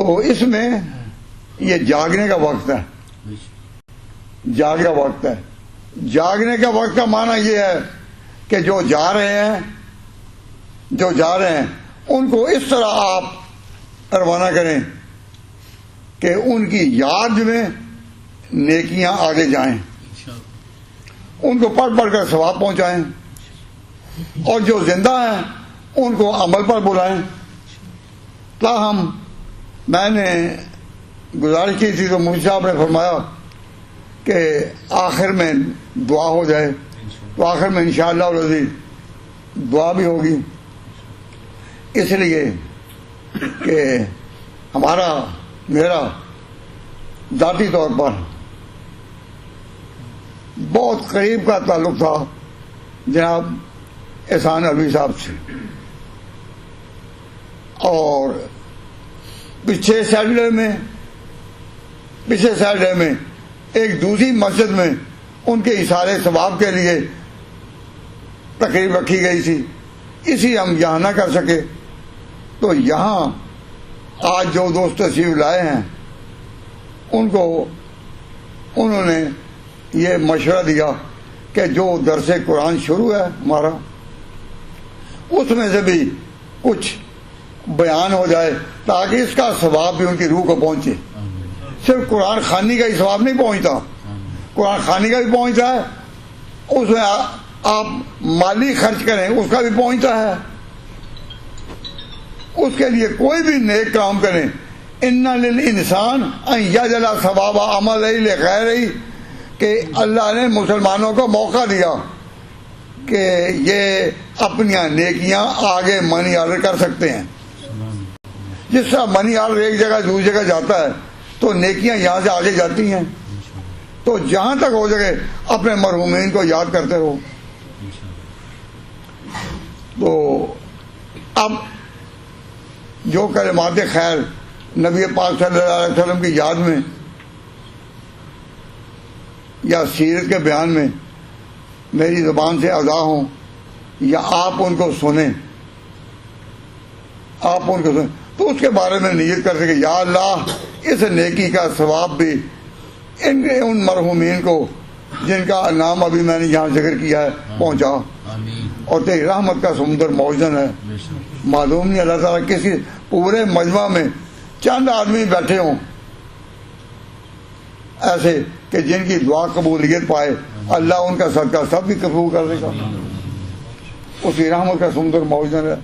تو اس میں یہ جاگنے کا وقت ہے، جاگ کا وقت ہے۔ جاگنے کا وقت کا معنی یہ ہے کہ جو جا رہے ہیں ان کو اس طرح آپ روانہ کریں کہ ان کی یاد میں نیکیاں آگے جائیں، ان کو پڑھ پڑھ کر ثواب پہنچائیں، اور جو زندہ ہیں ان کو عمل پر بلائیں۔ تاہم میں نے گزارش کی تھی تو مفتی صاحب نے فرمایا کہ آخر میں دعا ہو جائے، تو آخر میں انشاءاللہ العزیز دعا بھی ہوگی، اس لیے کہ میرا ذاتی طور پر بہت قریب کا تعلق تھا جناب احسان علوی صاحب سے، اور پچھلے سیٹرڈے میں ایک دوسری مسجد میں ان کے ایصال ثواب کے لیے تقریب رکھی گئی تھی، اسی ہم یہاں نہ کر سکے، تو یہاں آج جو دوست تشریف لائے ہیں انہوں نے یہ مشورہ دیا کہ جو درس قرآن شروع ہے ہمارا، اس میں سے بھی کچھ بیان ہو جائے تاکہ اس کا ثواب بھی ان کی روح کو پہنچے۔ صرف قرآن خوانی کا ہی ثواب نہیں پہنچتا، قرآن خوانی کا بھی پہنچتا ہے، اس میں آپ مالی خرچ کریں اس کا بھی پہنچتا ہے، اس کے لیے کوئی بھی نیک کام کریں۔ ان للانسان ان یجعل ثواب عملہ لغیرہ، کہ اللہ نے مسلمانوں کو موقع دیا کہ یہ اپنی نیکیاں آگے منی آرڈر کر سکتے ہیں۔ جس طرح منی آرڈر ایک جگہ دوسری جگہ جاتا ہے تو نیکیاں یہاں سے آگے جاتی ہیں، تو جہاں تک ہو سکے اپنے مرحومین کو یاد کرتے رہو۔ تو اب جو کلمات خیر نبی پاک صلی اللہ علیہ وسلم کی یاد میں یا سیرت کے بیان میں میری زبان سے ادا ہوں، یا آپ ان کو سنیں تو اس کے بارے میں نیت کر سکے یا اللہ اس نیکی کا ثواب بھی ان مرحومین کو جن کا نام ابھی میں نے یہاں ذکر کیا ہے پہنچا، اور تیری رحمت کا سمندر موجن ہے۔ معلوم نہیں اللہ تعالیٰ کسی پورے مجمع میں چند آدمی بیٹھے ہوں ایسے کہ جن کی دعا قبولیت پائے، اللہ ان کا صدقہ سب بھی قبول کر دے گا، اس کی رحمت کا سمندر موجن ہے۔